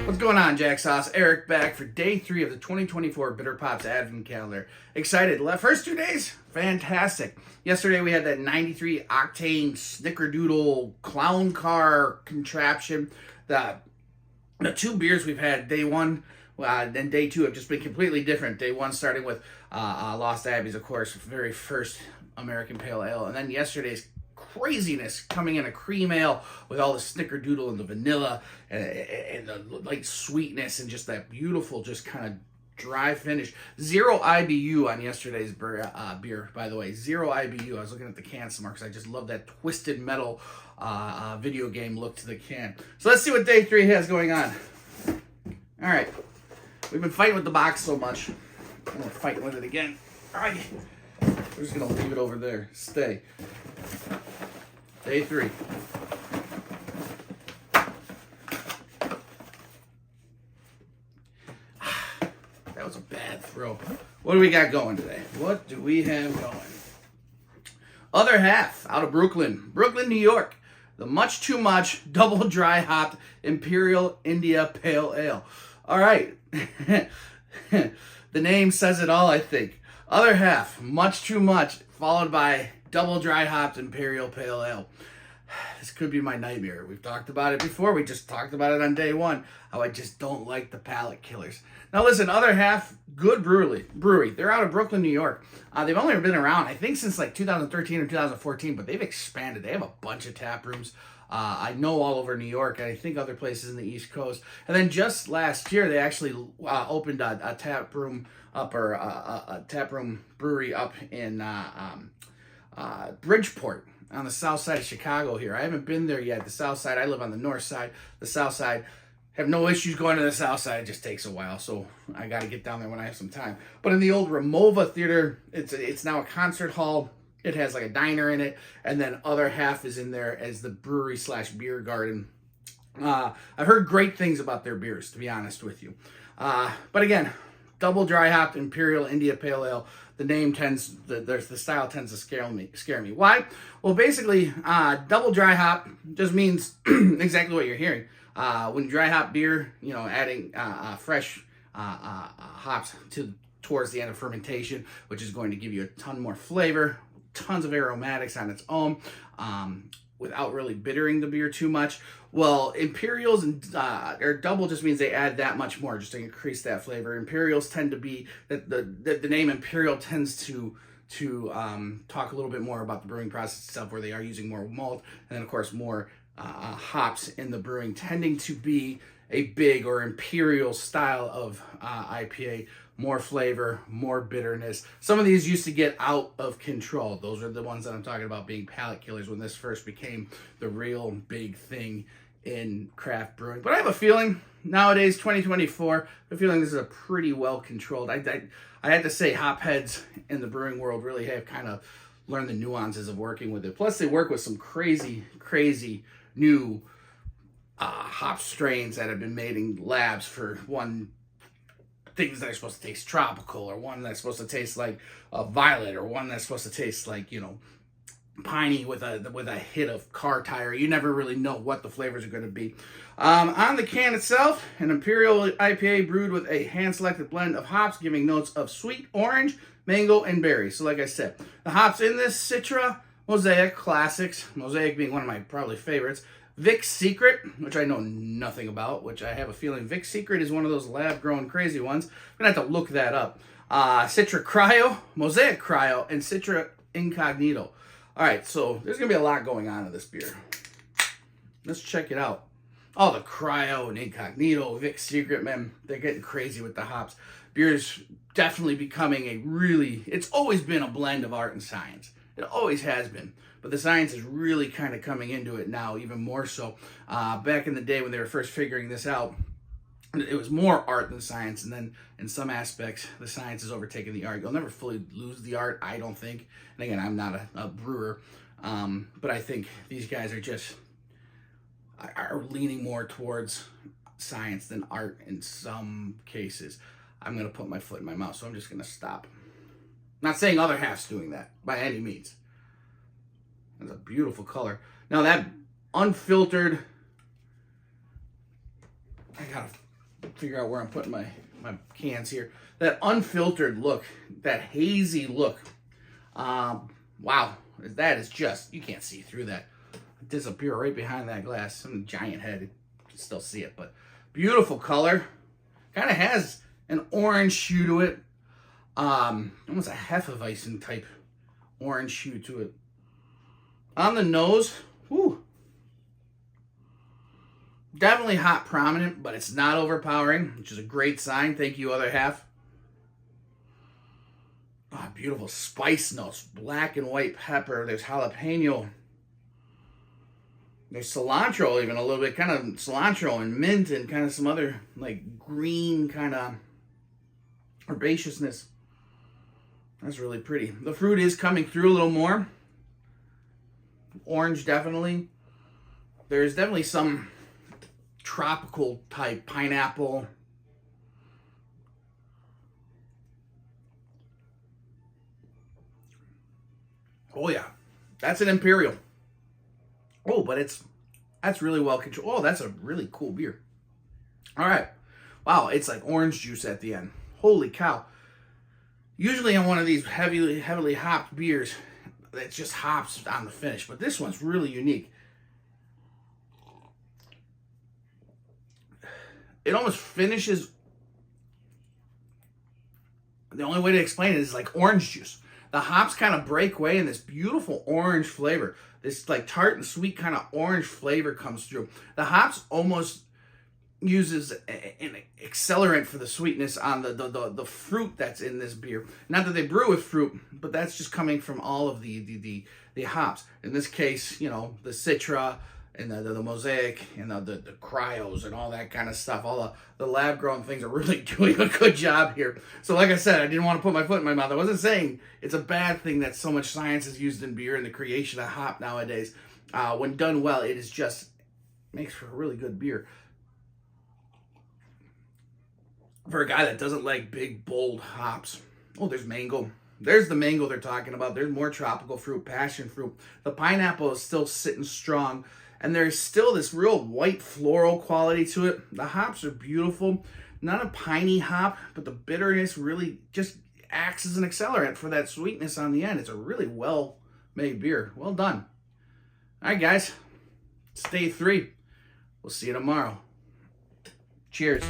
What's going on, Jack Sauce? Eric back for day 3 of the 2024 Bitterpops Advent Calendar. Excited. First 2 days, fantastic. Yesterday we had that 93 octane snickerdoodle clown car contraption. The 2 beers we've had, day 1 and day 2 have just been completely different. Day 1 starting with Lost Abbeys, of course, very first American Pale Ale. And then yesterday's craziness coming in a cream ale with all the snickerdoodle and the vanilla and the light sweetness and just that beautiful, just kind of dry finish. 0 IBU on yesterday's beer, by the way. 0 IBU. I was looking at the can some more because I just love that twisted metal video game look to the can. So let's see what day 3 has going on. All right. We've been fighting with the box so much. And we're fighting with it again. All right. We're just going to leave it over there. Stay. Day 3. That was a bad throw. What do we got going today? What do we have going? Other half out of Brooklyn, New York. The much too much double dry hopped Imperial India Pale Ale. All right. The name says it all, I think. Other half, much too much, followed by double dry hopped Imperial Pale Ale. This could be my nightmare. We've talked about it before. We just talked about it on day 1. How I just don't like the palate killers. Now listen, Other Half, good brewery. They're out of Brooklyn, New York. They've only been around, I think, since like 2013 or 2014, but they've expanded. They have a bunch of tap rooms. I know all over New York, and I think other places in the East Coast. And then just last year, they actually opened a tap room up, or a tap room brewery up in Bridgeport, on the south side of Chicago here. I haven't been there yet. The south side, I live on the north side. The south side, have no issues going to the south side. It just takes a while, so I got to get down there when I have some time. But in the old Ramova Theater, it's now a concert hall. It has like a diner in it, and then Other Half is in there as the brewery / beer garden. I've heard great things about their beers, to be honest with you. But again, double dry hopped Imperial India Pale Ale. The name the style tends to scare me. Why? Well, basically, double dry hop just means exactly what you're hearing. When dry hop beer, adding fresh hops towards the end of fermentation, which is going to give you a ton more flavor, tons of aromatics on its own, without really bittering the beer too much. Well, Imperials or double just means they add that much more just to increase that flavor. Imperials tend to be that the name Imperial tends to talk a little bit more about the brewing process itself, where they are using more malt and then of course more hops in the brewing, tending to be a big or Imperial style of IPA. More flavor, more bitterness. Some of these used to get out of control. Those are the ones that I'm talking about being palate killers when this first became the real big thing in craft brewing. But I have a feeling nowadays, 2024, I have a feeling this is a pretty well controlled. I had to say, hop heads in the brewing world really have kind of learned the nuances of working with it. Plus, they work with some crazy new hop strains that have been made in labs for things that are supposed to taste tropical, or one that's supposed to taste like a violet, or one that's supposed to taste like, piney with a hit of car tire. You never really know what the flavors are going to be. On the can itself, an Imperial IPA brewed with a hand-selected blend of hops, giving notes of sweet orange, mango, and berry. So like I said, the hops in this: Citra, Mosaic Classics, Mosaic being one of my probably favorites, Vic's Secret, which I know nothing about, which I have a feeling Vic's Secret is one of those lab-grown crazy ones. I'm going to have to look that up. Citra Cryo, Mosaic Cryo, and Citra Incognito. All right, so there's going to be a lot going on in this beer. Let's check it out. Oh, the Cryo and Incognito, Vic's Secret, man, they're getting crazy with the hops. Beer's definitely becoming it's always been a blend of art and science. It always has been. But the science is really kind of coming into it now, even more so. Back in the day when they were first figuring this out, it was more art than science. And then in some aspects, the science has overtaken the art. You'll never fully lose the art, I don't think. And again, I'm not a brewer. But I think these guys are leaning more towards science than art in some cases. I'm going to put my foot in my mouth, so I'm just going to stop. Not saying Other Half's doing that by any means. That's a beautiful color. Now that unfiltered, I gotta figure out where I'm putting my cans here. That unfiltered look, that hazy look. Wow, that is just, you can't see through that. Disappear right behind that glass. Some giant head, you can still see it, but beautiful color. Kind of has an orange hue to it. Almost a Hefeweizen type orange hue to it. On the nose, whew. Definitely hop prominent, but it's not overpowering, which is a great sign. Thank you, other half. Oh, beautiful spice notes. Black and white pepper. There's jalapeno. There's cilantro, even a little bit. Kind of cilantro and mint and kind of some other like green kind of herbaceousness. That's really pretty. The fruit is coming through a little more. Orange, definitely. There's definitely some tropical type pineapple. Oh yeah, that's an Imperial. Oh, but that's really well controlled. Oh, that's a really cool beer. All right. Wow, it's like orange juice at the end. Holy cow. Usually on one of these heavily hopped beers, it's just hops on the finish, but this one's really unique. It almost finishes. The only way to explain it is like orange juice. The hops kind of break away in this beautiful orange flavor. This like tart and sweet kind of orange flavor comes through. The hops almost uses an accelerant for the sweetness on the fruit that's in this beer. Not that they brew with fruit, but that's just coming from all of the hops. In this case, you know, the Citra and the Mosaic and the cryos and all that kind of stuff. All the lab grown things are really doing a good job here. So like I said, I didn't want to put my foot in my mouth. I wasn't saying it's a bad thing that so much science is used in beer and the creation of hop nowadays. When done well, it is just makes for a really good beer. For a guy that doesn't like big, bold hops. Oh, there's mango. There's the mango they're talking about. There's more tropical fruit, passion fruit. The pineapple is still sitting strong. And there's still this real white floral quality to it. The hops are beautiful. Not a piney hop, but the bitterness really just acts as an accelerant for that sweetness on the end. It's a really well-made beer. Well done. All right, guys. It's day 3. We'll see you tomorrow. Cheers.